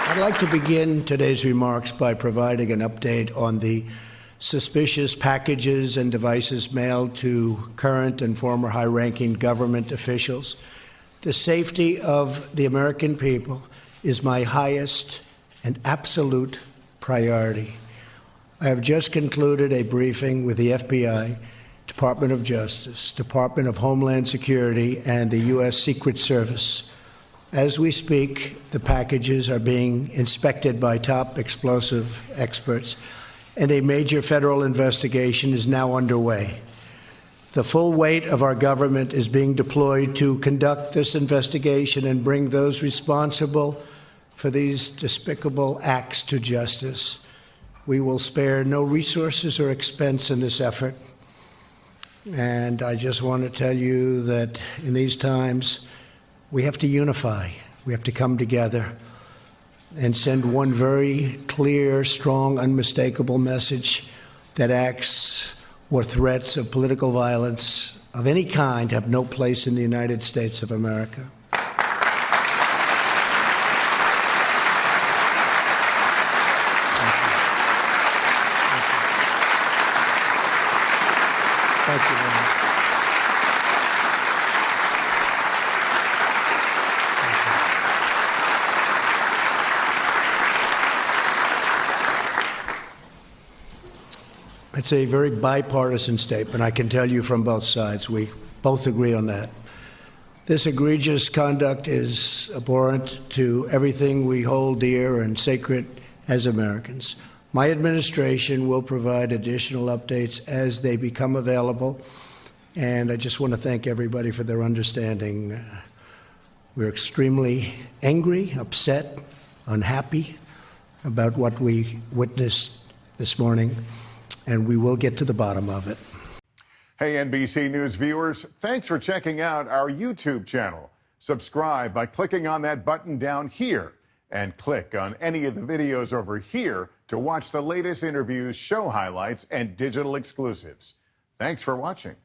I'd like to begin today's remarks by providing an update on the suspicious packages and devices mailed to current and former high-ranking government officials. The safety of the American people is my highest and absolute priority. I have just concluded a briefing with the FBI, Department of Justice, Department of Homeland Security, and the U.S. Secret Service. As we speak, the packages are being inspected by top explosive experts, and a major federal investigation is now underway. The full weight of our government is being deployed to conduct this investigation and bring those responsible for these despicable acts to justice. We will spare no resources or expense in this effort. And I just want to tell you that in these times, we have to unify. We have to come together and send one very clear, strong, unmistakable message that acts or threats of political violence of any kind have no place in the United States of America. Thank you very much. It's a very bipartisan statement. I can tell you from both sides. We both agree on that. This egregious conduct is abhorrent to everything we hold dear and sacred as Americans. My administration will provide additional updates as they become available, and I just want to thank everybody for their understanding. We're extremely angry, upset, unhappy about what we witnessed this morning, and we will get to the bottom of it. Hey, NBC News viewers, thanks for checking out our YouTube channel. Subscribe by clicking on that button down here, and click on any of the videos over here to watch the latest interviews, show highlights, and digital exclusives. Thanks for watching.